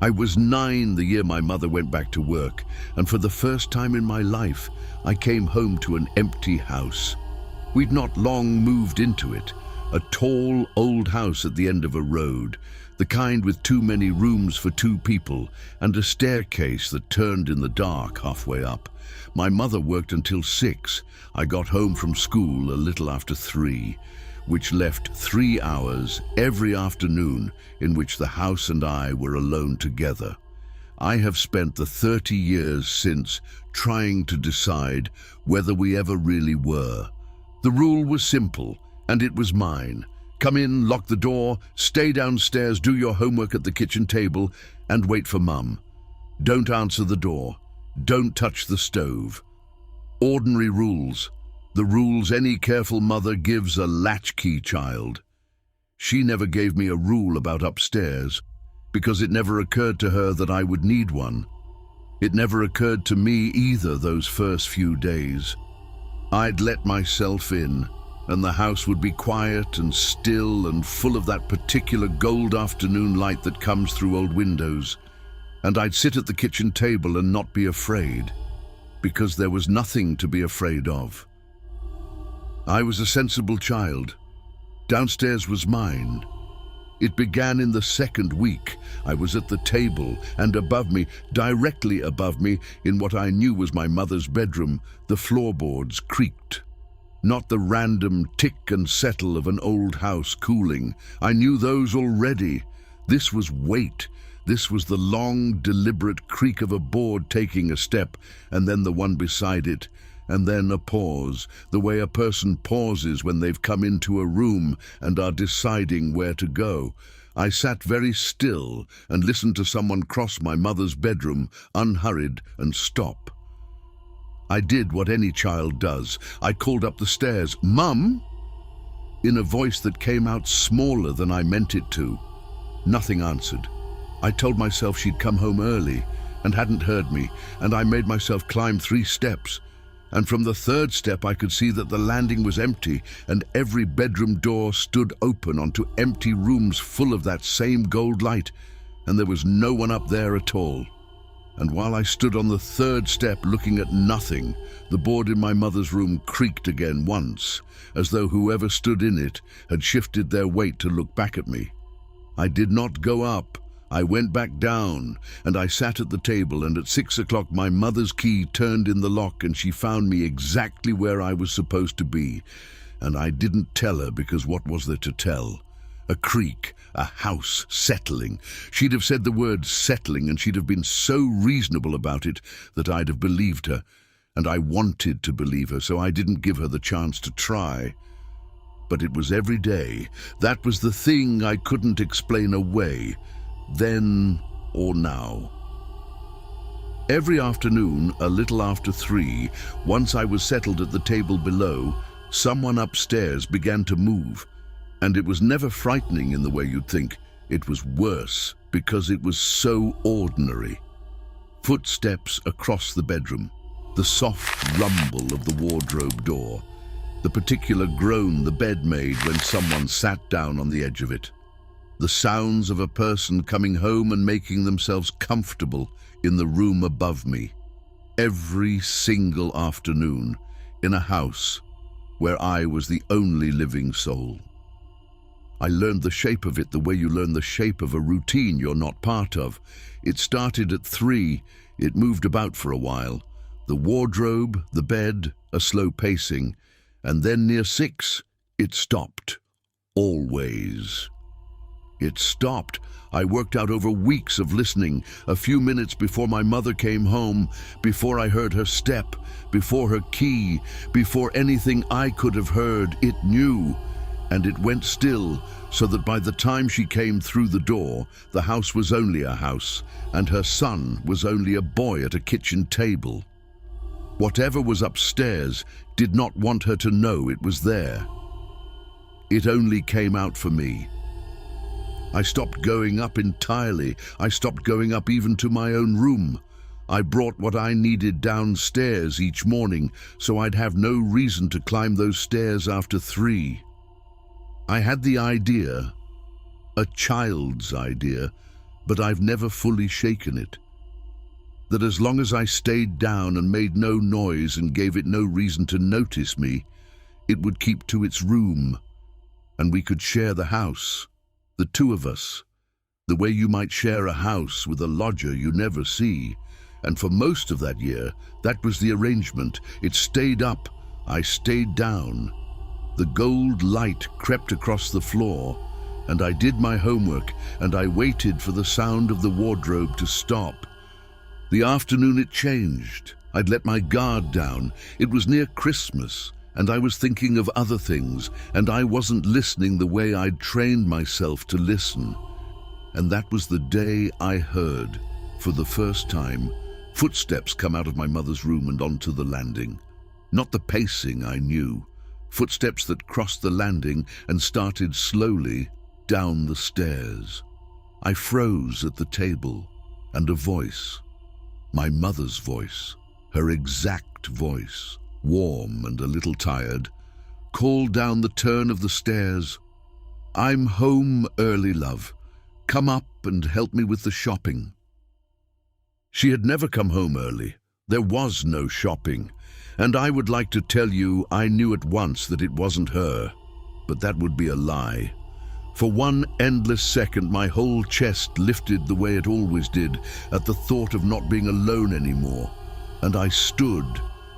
I was 9 the year my mother went back to work, and for the first time in my life, I came home to an empty house. We'd not long moved into it, a tall, old house at the end of a road, the kind with too many rooms for 2 people, and a staircase that turned in the dark halfway up. My mother worked until 6. I got home from school a little after 3. Which left 3 hours every afternoon in which the house and I were alone together. I have spent the 30 years since trying to decide whether we ever really were. The rule was simple, and it was mine. Come in, lock the door, stay downstairs, do your homework at the kitchen table, and wait for Mum. Don't answer the door. Don't touch the stove. Ordinary rules. The rules any careful mother gives a latchkey child. She never gave me a rule about upstairs, because it never occurred to her that I would need one. It never occurred to me either those first few days. I'd let myself in, and the house would be quiet and still and full of that particular gold afternoon light that comes through old windows. And I'd sit at the kitchen table and not be afraid, because there was nothing to be afraid of. I was a sensible child. Downstairs was mine. It began in the 2nd week. I was at the table, and above me, directly above me, in what I knew was my mother's bedroom, the floorboards creaked. Not the random tick and settle of an old house cooling. I knew those already. This was weight. This was the long, deliberate creak of a board taking a step, and then the one beside it. And then a pause, the way a person pauses when they've come into a room and are deciding where to go. I sat very still and listened to someone cross my mother's bedroom, unhurried, and stop. I did what any child does. I called up the stairs, "Mum?" in a voice that came out smaller than I meant it to. Nothing answered. I told myself she'd come home early and hadn't heard me, and I made myself climb 3 steps. And from the 3rd step I could see that the landing was empty, and every bedroom door stood open onto empty rooms full of that same gold light, and there was no one up there at all. And while I stood on the 3rd step looking at nothing, the board in my mother's room creaked again once, as though whoever stood in it had shifted their weight to look back at me. I did not go up. I went back down, and I sat at the table, and at 6 o'clock my mother's key turned in the lock, and she found me exactly where I was supposed to be. And I didn't tell her, because what was there to tell? A creak, a house settling. She'd have said the word settling, and she'd have been so reasonable about it that I'd have believed her. And I wanted to believe her, so I didn't give her the chance to try. But it was every day. That was the thing I couldn't explain away. Then or now. Every afternoon, a little after 3, once I was settled at the table below, someone upstairs began to move. And it was never frightening in the way you'd think. It was worse, because it was so ordinary. Footsteps across the bedroom, the soft rumble of the wardrobe door, the particular groan the bed made when someone sat down on the edge of it. The sounds of a person coming home and making themselves comfortable in the room above me. Every single afternoon in a house where I was the only living soul. I learned the shape of it the way you learn the shape of a routine you're not part of. It started at 3, it moved about for a while. The wardrobe, the bed, a slow pacing, and then near 6, it stopped. Always. It stopped. I worked out over weeks of listening, a few minutes before my mother came home, before I heard her step, before her key, before anything I could have heard. It knew, and it went still, so that by the time she came through the door, the house was only a house, and her son was only a boy at a kitchen table. Whatever was upstairs did not want her to know it was there. It only came out for me. I stopped going up entirely. I stopped going up even to my own room. I brought what I needed downstairs each morning, so I'd have no reason to climb those stairs after 3. I had the idea, a child's idea, but I've never fully shaken it. That as long as I stayed down and made no noise and gave it no reason to notice me, it would keep to its room, and we could share the house, the two of us, the way you might share a house with a lodger you never see. And for most of that year, that was the arrangement. It stayed up, I stayed down. The gold light crept across the floor, and I did my homework, and I waited for the sound of the wardrobe to stop. The afternoon it changed. I'd let my guard down. It was near Christmas, and I was thinking of other things, and I wasn't listening the way I'd trained myself to listen. And that was the day I heard, for the first time, footsteps come out of my mother's room and onto the landing. Not the pacing I knew, footsteps that crossed the landing and started slowly down the stairs. I froze at the table, and a voice, my mother's voice, her exact voice, warm and a little tired, called down the turn of the stairs, "I'm home early, love. Come up and help me with the shopping." She had never come home early. There was no shopping. And I would like to tell you I knew at once that it wasn't her. But that would be a lie. For one endless second, my whole chest lifted the way it always did at the thought of not being alone anymore. And I stood,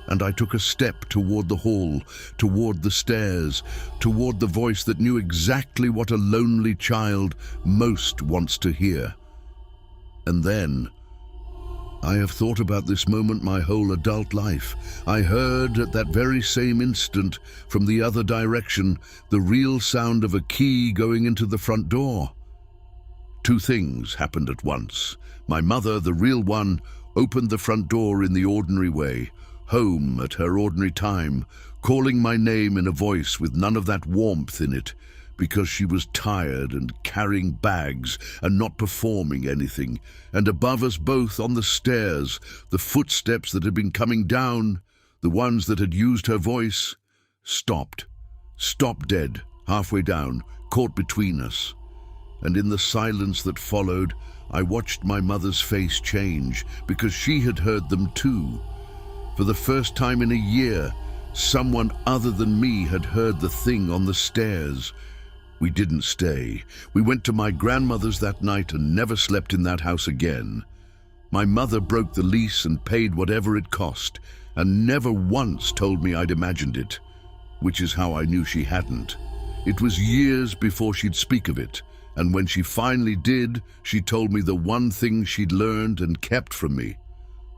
and I took a step toward the hall, toward the stairs, toward the voice that knew exactly what a lonely child most wants to hear. And then, I have thought about this moment my whole adult life. I heard at that very same instant, from the other direction, the real sound of a key going into the front door. Two things happened at once. My mother, the real one, opened the front door in the ordinary way, home at her ordinary time, calling my name in a voice with none of that warmth in it, because she was tired and carrying bags and not performing anything. And above us both on the stairs, the footsteps that had been coming down, the ones that had used her voice, stopped dead, halfway down, caught between us. And in the silence that followed, I watched my mother's face change, because she had heard them too. For the first time in a year, someone other than me had heard the thing on the stairs. We didn't stay. We went to my grandmother's that night and never slept in that house again. My mother broke the lease and paid whatever it cost, and never once told me I'd imagined it, which is how I knew she hadn't. It was years before she'd speak of it, and when she finally did, she told me the one thing she'd learned and kept from me,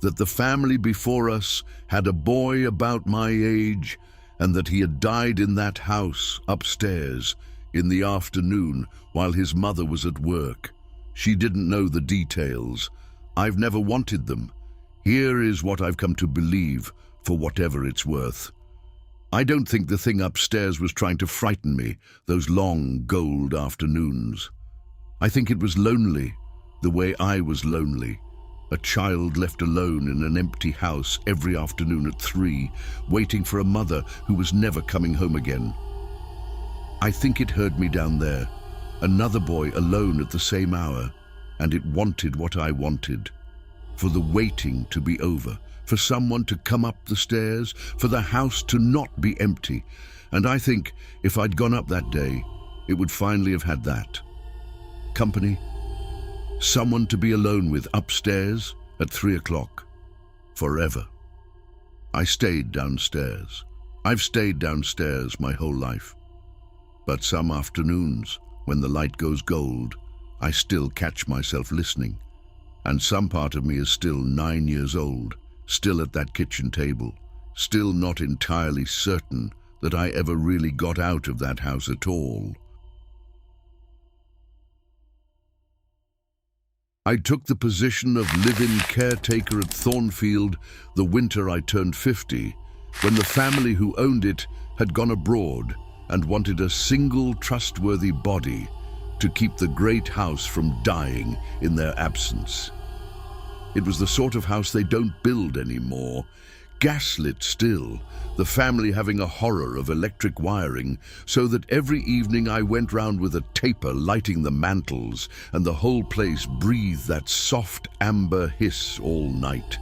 that the family before us had a boy about my age, and that he had died in that house upstairs in the afternoon while his mother was at work. She didn't know the details. I've never wanted them. Here is what I've come to believe, for whatever it's worth. I don't think the thing upstairs was trying to frighten me, those long gold afternoons. I think it was lonely, the way I was lonely. A child left alone in an empty house every afternoon at 3, waiting for a mother who was never coming home again. I think it heard me down there, another boy alone at the same hour, and it wanted what I wanted. For the waiting to be over, for someone to come up the stairs, for the house to not be empty. And I think if I'd gone up that day, it would finally have had that. Company, someone to be alone with upstairs at 3 o'clock, forever. I stayed downstairs. I've stayed downstairs my whole life. But some afternoons, when the light goes gold, I still catch myself listening. And some part of me is still 9 years old, still at that kitchen table, still not entirely certain that I ever really got out of that house at all. I took the position of live-in caretaker at Thornfield the winter I turned 50, when the family who owned it had gone abroad and wanted a single trustworthy body to keep the great house from dying in their absence. It was the sort of house they don't build anymore. Gaslit still, the family having a horror of electric wiring, so that every evening I went round with a taper lighting the mantles, and the whole place breathed that soft amber hiss all night.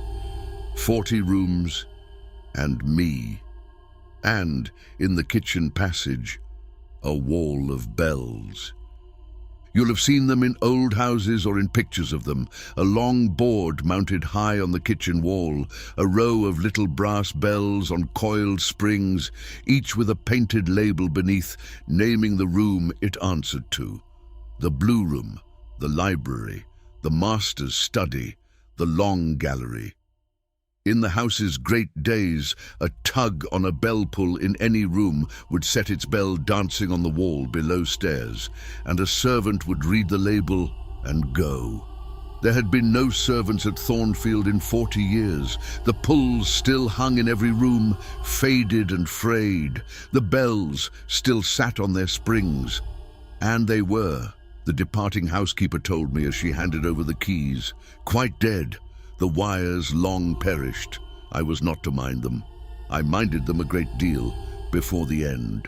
40 rooms, and me. And, in the kitchen passage, a wall of bells. You'll have seen them in old houses or in pictures of them, a long board mounted high on the kitchen wall, a row of little brass bells on coiled springs, each with a painted label beneath, naming the room it answered to. The blue room, the library, the master's study, the long gallery. In the house's great days, a tug on a bell pull in any room would set its bell dancing on the wall below stairs, and a servant would read the label and go. There had been no servants at Thornfield in 40 years. The pulls still hung in every room, faded and frayed. The bells still sat on their springs. And they were, the departing housekeeper told me as she handed over the keys, quite dead. The wires long perished. I was not to mind them. I minded them a great deal before the end.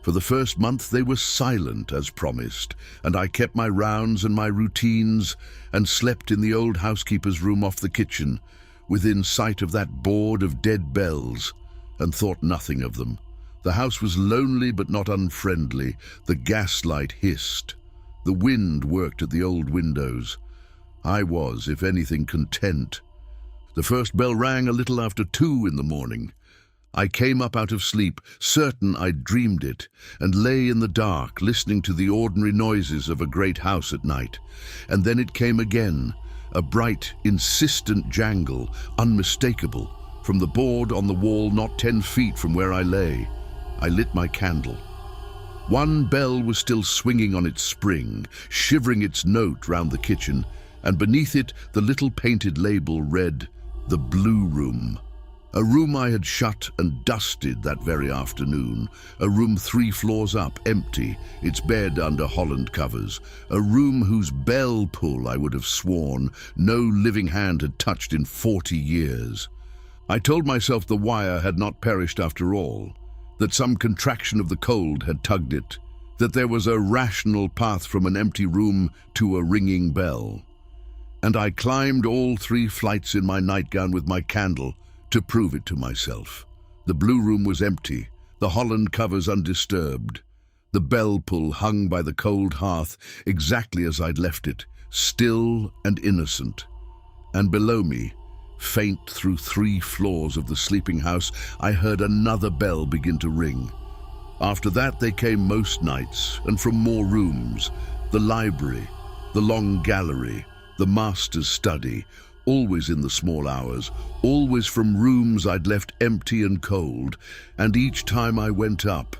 For the first month they were silent as promised, and I kept my rounds and my routines and slept in the old housekeeper's room off the kitchen, within sight of that board of dead bells, and thought nothing of them. The house was lonely but not unfriendly. The gaslight hissed. The wind worked at the old windows. I was, if anything, content. The first bell rang a little after 2 in the morning. I came up out of sleep, certain I'd dreamed it, and lay in the dark, listening to the ordinary noises of a great house at night. And then it came again, a bright, insistent jangle, unmistakable, from the board on the wall not 10 feet from where I lay. I lit my candle. One bell was still swinging on its spring, shivering its note round the kitchen, and beneath it the little painted label read, "The Blue Room." A room I had shut and dusted that very afternoon, a room 3 floors up, empty, its bed under holland covers, a room whose bell pull, I would have sworn, no living hand had touched in 40 years. I told myself the wire had not perished after all, that some contraction of the cold had tugged it, that there was a rational path from an empty room to a ringing bell. And I climbed all 3 flights in my nightgown with my candle to prove it to myself. The blue room was empty, the holland covers undisturbed. The bell pull hung by the cold hearth exactly as I'd left it, still and innocent. And below me, faint through 3 floors of the sleeping house, I heard another bell begin to ring. After that they came most nights, and from more rooms, the library, the long gallery, the master's study, always in the small hours, always from rooms I'd left empty and cold, and each time I went up,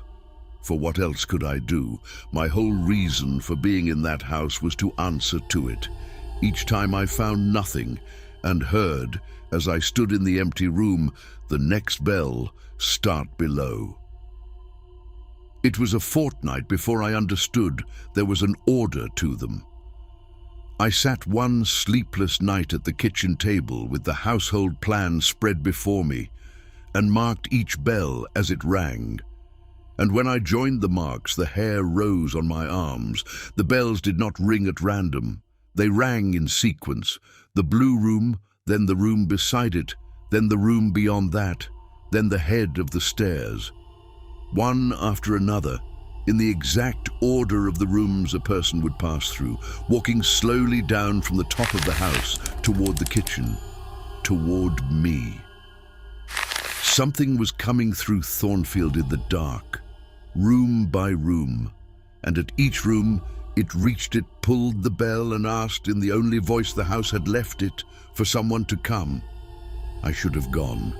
for what else could I do? My whole reason for being in that house was to answer to it. Each time I found nothing, and heard, as I stood in the empty room, the next bell start below. It was a fortnight before I understood there was an order to them. I sat one sleepless night at the kitchen table with the household plan spread before me, and marked each bell as it rang. And when I joined the marks, the hair rose on my arms. The bells did not ring at random. They rang in sequence. The blue room, then the room beside it, then the room beyond that, then the head of the stairs. One after another, in the exact order of the rooms a person would pass through, walking slowly down from the top of the house toward the kitchen, toward me. Something was coming through Thornfield in the dark, room by room, and at each room it reached it, pulled the bell and asked in the only voice the house had left it for someone to come. I should have gone.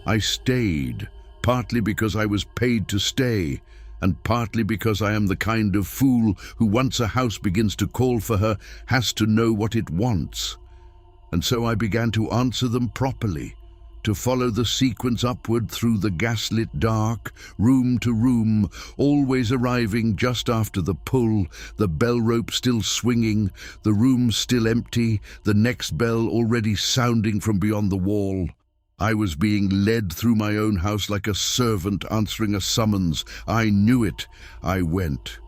I stayed, partly because I was paid to stay, and partly because I am the kind of fool who, once a house begins to call for her, has to know what it wants. And so I began to answer them properly, to follow the sequence upward through the gaslit dark, room to room, always arriving just after the pull, the bell rope still swinging, the room still empty, the next bell already sounding from beyond the wall. I was being led through my own house like a servant answering a summons. I knew it. I went.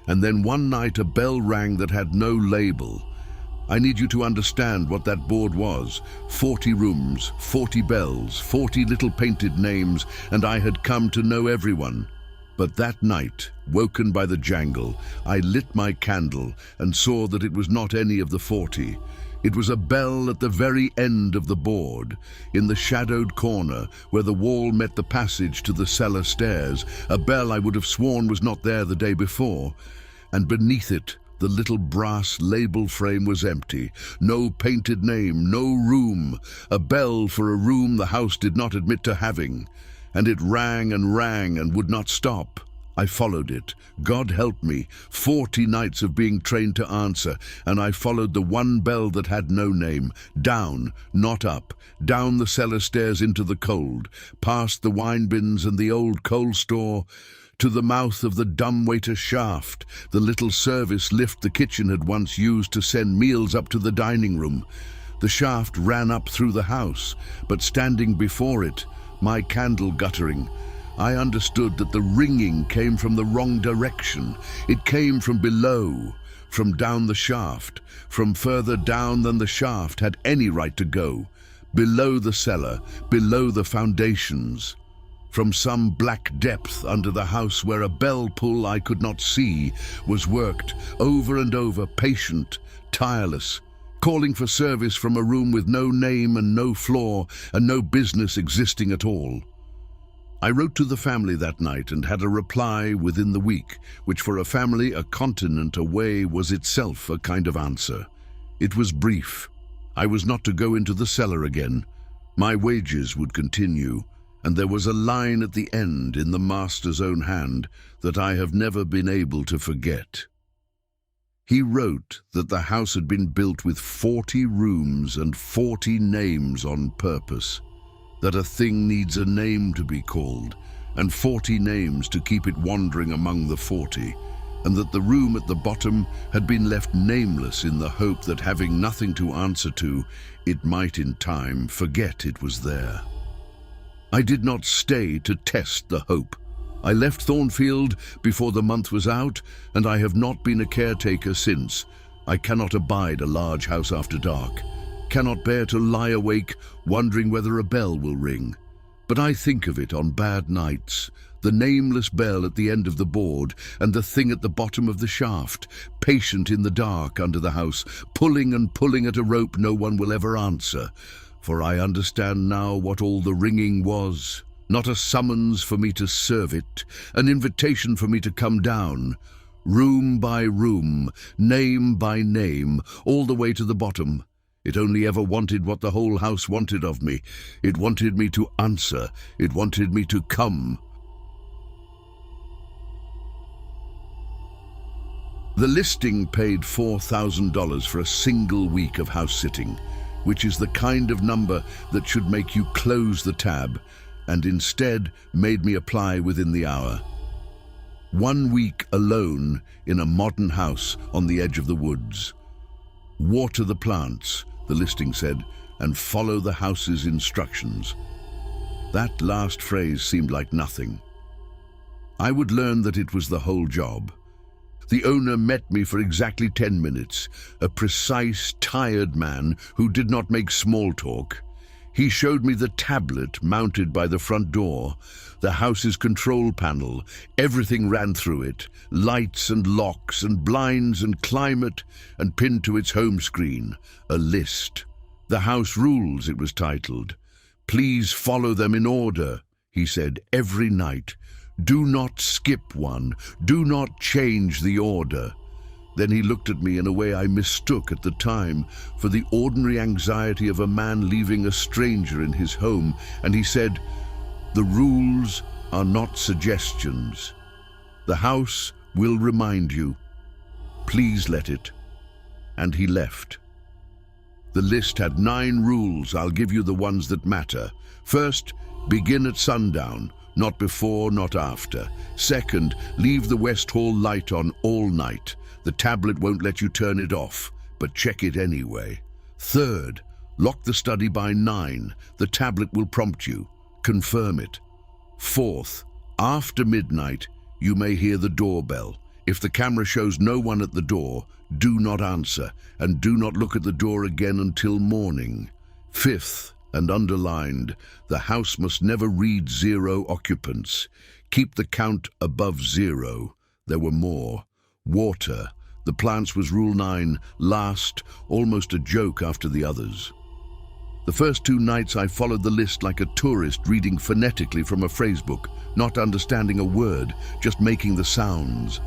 And then one night a bell rang that had no label. I need you to understand what that board was. 40 rooms, 40 bells, 40 little painted names, and I had come to know everyone. But that night, woken by the jangle, I lit my candle and saw that it was not any of the 40. It was a bell at the very end of the board, in the shadowed corner where the wall met the passage to the cellar stairs, a bell I would have sworn was not there the day before. And beneath it, the little brass label frame was empty. No painted name, no room. A bell for a room the house did not admit to having. And it rang and would not stop. I followed it. God help me. 40 nights of being trained to answer, and I followed the one bell that had no name. Down, not up. Down the cellar stairs into the cold, past the wine bins and the old coal store, to the mouth of the dumbwaiter shaft, the little service lift the kitchen had once used to send meals up to the dining room. The shaft ran up through the house, but standing before it, my candle guttering, I understood that the ringing came from the wrong direction. It came from below, from down the shaft, from further down than the shaft had any right to go, below the cellar, below the foundations. From some black depth under the house where a bell pull I could not see was worked over and over, patient, tireless, calling for service from a room with no name and no floor and no business existing at all. I wrote to the family that night and had a reply within the week, which for a family a continent away was itself a kind of answer. It was brief. I was not to go into the cellar again. My wages would continue, and there was a line at the end in the master's own hand that I have never been able to forget. He wrote that the house had been built with 40 rooms and 40 names on purpose, that a thing needs a name to be called, and 40 names to keep it wandering among the 40, and that the room at the bottom had been left nameless in the hope that, having nothing to answer to, it might in time forget it was there. I did not stay to test the hope. I left Thornfield before the month was out, and I have not been a caretaker since. I cannot abide a large house after dark, cannot bear to lie awake wondering whether a bell will ring. But I think of it on bad nights, the nameless bell at the end of the board and the thing at the bottom of the shaft, patient in the dark under the house, pulling and pulling at a rope no one will ever answer. For I understand now what all the ringing was. Not a summons for me to serve it, an invitation for me to come down, room by room, name by name, all the way to the bottom. It only ever wanted what the whole house wanted of me. It wanted me to answer. It wanted me to come. The listing paid $4,000 for a single week of house sitting, which is the kind of number that should make you close the tab, and instead made me apply within the hour. 1 week alone in a modern house on the edge of the woods. Water the plants, the listing said, and follow the house's instructions. That last phrase seemed like nothing. I would learn that it was the whole job. The owner met me for exactly 10 minutes, a precise, tired man who did not make small talk. He showed me the tablet mounted by the front door, the house's control panel. Everything ran through it, lights and locks and blinds and climate, and pinned to its home screen, a list. The House Rules, it was titled. Please follow them in order, he said, every night. Do not skip one. Do not change the order. Then he looked at me in a way I mistook at the time for the ordinary anxiety of a man leaving a stranger in his home, and he said, "The rules are not suggestions. The house will remind you. Please let it." And he left. The list had 9 rules. I'll give you the ones that matter. First, begin at sundown. Not before, not after. Second, leave the West Hall light on all night. The tablet won't let you turn it off, but check it anyway. Third, Lock the study by 9. The tablet will prompt you. Confirm it. 4th, after midnight, you may hear the doorbell. If the camera shows no one at the door, do not answer, and do not look at the door again until morning. 5th, and underlined, the house must never read 0 occupants. Keep the count above 0. There were more. Water. The plants was rule 9, last, almost a joke after the others. The first 2 nights I followed the list like a tourist reading phonetically from a phrasebook, not understanding a word, just making the sounds.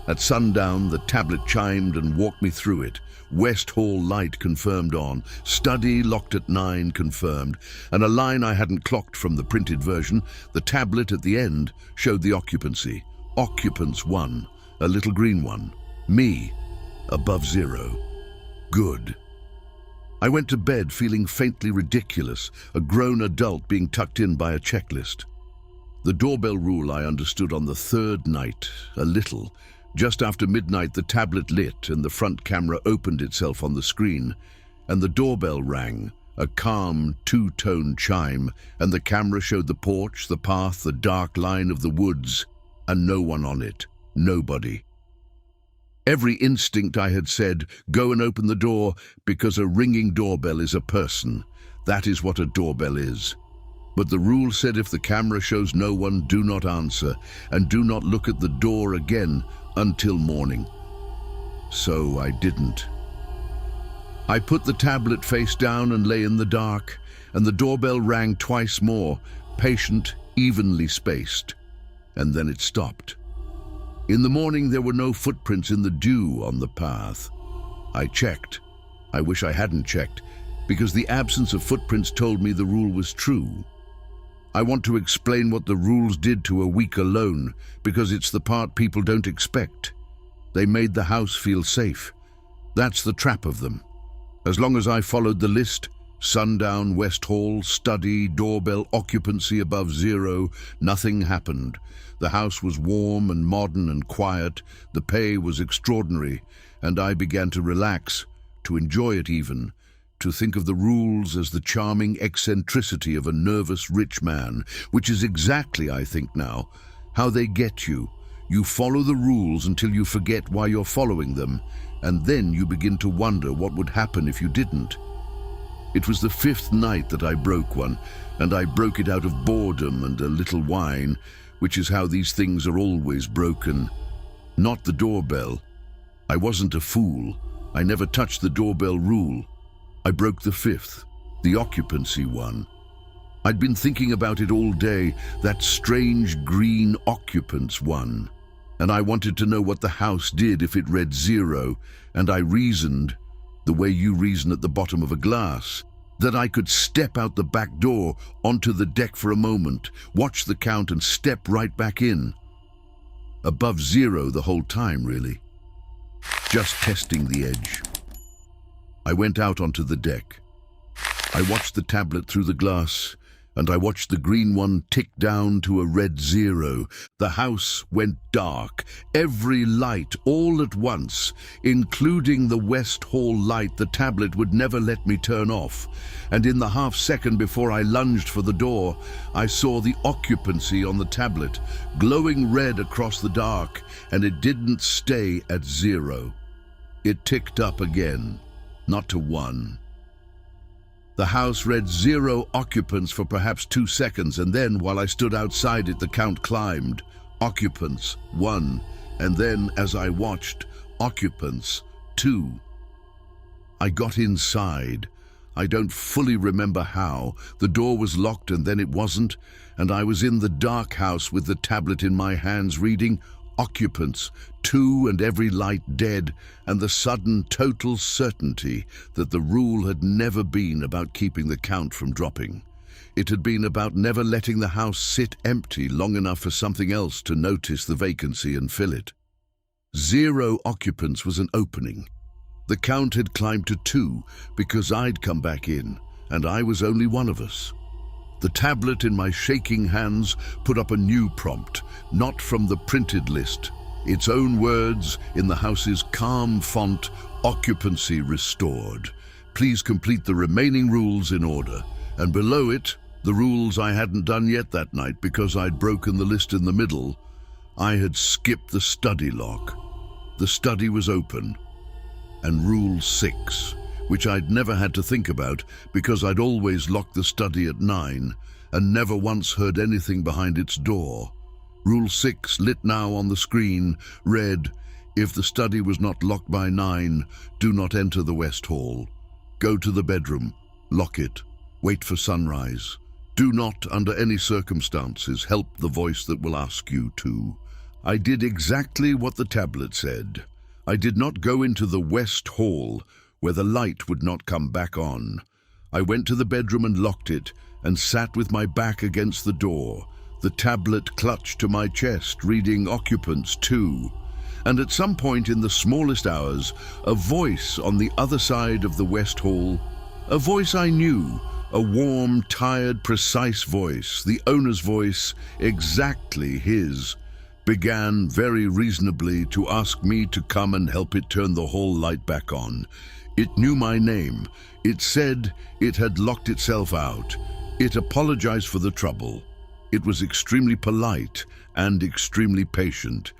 At sundown, the tablet chimed and walked me through it. West Hall light confirmed on, study locked at 9 confirmed, and a line I hadn't clocked from the printed version, the tablet at the end, showed the occupancy. Occupants 1, a little green one. Me, above 0. Good. I went to bed feeling faintly ridiculous, a grown adult being tucked in by a checklist. The doorbell rule I understood on the 3rd night, a little. Just after midnight, the tablet lit and the front camera opened itself on the screen, and the doorbell rang, a calm 2-tone chime, and the camera showed the porch, the path, the dark line of the woods, and no one on it, nobody. Every instinct I had said, go and open the door, because a ringing doorbell is a person. That is what a doorbell is. But the rule said if the camera shows no one, do not answer, and do not look at the door again until morning. So I didn't. I put the tablet face down and lay in the dark, and the doorbell rang twice more, patient, evenly spaced. And then it stopped. In the morning, there were no footprints in the dew on the path. I checked. I wish I hadn't checked, because the absence of footprints told me the rule was true. I want to explain what the rules did to a week alone, because it's the part people don't expect. They made the house feel safe. That's the trap of them. As long as I followed the list, sundown, West Hall, study, doorbell, occupancy above 0, nothing happened. The house was warm and modern and quiet, the pay was extraordinary, and I began to relax, to enjoy it even, to think of the rules as the charming eccentricity of a nervous rich man, which is exactly, I think now, how they get you. You follow the rules until you forget why you're following them, and then you begin to wonder what would happen if you didn't. It was the 5th night that I broke one, and I broke it out of boredom and a little wine, which is how these things are always broken. Not the doorbell. I wasn't a fool. I never touched the doorbell rule. I broke the 5th, the occupancy one. I'd been thinking about it all day, that strange green occupants one. And I wanted to know what the house did if it read 0, and I reasoned, the way you reason at the bottom of a glass, that I could step out the back door onto the deck for a moment, watch the count and step right back in. Above 0 the whole time, really. Just testing the edge. I went out onto the deck. I watched the tablet through the glass, and I watched the green one tick down to a red 0. The house went dark, every light all at once, including the West Hall light the tablet would never let me turn off. And in the half-second before I lunged for the door, I saw the occupancy on the tablet, glowing red across the dark, and it didn't stay at 0. It ticked up again, not to 1. The house read 0 occupants for perhaps 2 seconds, and then, while I stood outside it, the count climbed. Occupants, 1. And then, as I watched, occupants, 2. I got inside. I don't fully remember how. The door was locked and then it wasn't, and I was in the dark house with the tablet in my hands reading occupants, 2 and every light dead, and the sudden total certainty that the rule had never been about keeping the count from dropping. It had been about never letting the house sit empty long enough for something else to notice the vacancy and fill it. 0 occupants was an opening. The count had climbed to 2 because I'd come back in, and I was only one of us. The tablet in my shaking hands put up a new prompt, not from the printed list. Its own words in the house's calm font, occupancy restored. Please complete the remaining rules in order. And below it, the rules I hadn't done yet that night because I'd broken the list in the middle. I had skipped the study lock. The study was open. And Rule 6, which I'd never had to think about because I'd always locked the study at 9 and never once heard anything behind its door. Rule 6, lit now on the screen, read, "If the study was not locked by 9, do not enter the West Hall. Go to the bedroom, lock it, wait for sunrise. Do not, under any circumstances, help the voice that will ask you to." I did exactly what the tablet said. I did not go into the West Hall, where the light would not come back on. I went to the bedroom and locked it, and sat with my back against the door, the tablet clutched to my chest, reading Occupants 2. And at some point in the smallest hours, a voice on the other side of the West Hall, a voice I knew, a warm, tired, precise voice, the owner's voice, exactly his, began very reasonably to ask me to come and help it turn the hall light back on. It knew my name. It said it had locked itself out. It apologized for the trouble. It was extremely polite and extremely patient.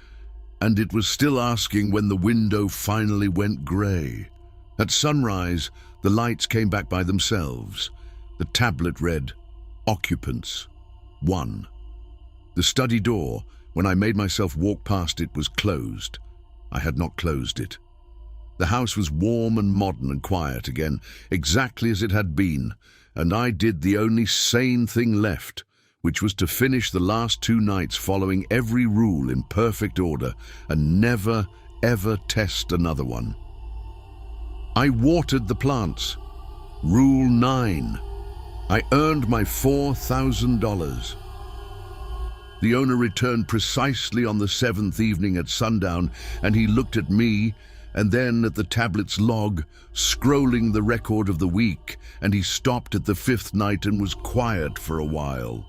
And it was still asking when the window finally went gray. At sunrise, the lights came back by themselves. The tablet read, "Occupants 1." The study door, when I made myself walk past it, was closed. I had not closed it. The house was warm and modern and quiet again, exactly as it had been, and I did the only sane thing left, which was to finish the last 2 nights following every rule in perfect order and never, ever test another one. I watered the plants. Rule 9. I earned my $4,000. The owner returned precisely on the 7th evening at sundown, and he looked at me and then at the tablet's log, scrolling the record of the week, and he stopped at the 5th night and was quiet for a while.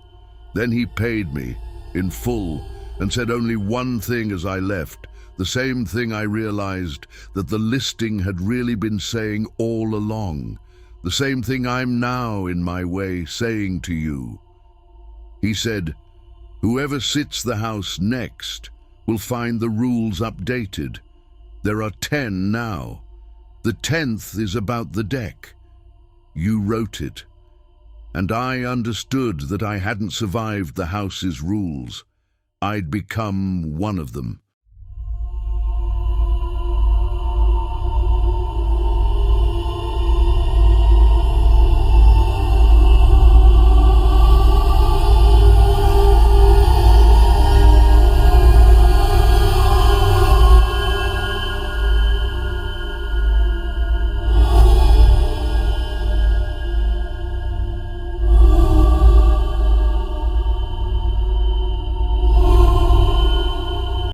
Then he paid me in full and said only one thing as I left, the same thing I realized that the listing had really been saying all along, the same thing I'm now, in my way, saying to you. He said, "Whoever sits the house next will find the rules updated. There are 10 now. The 10th is about the deck. You wrote it. And I understood that I hadn't survived the house's rules. I'd become one of them.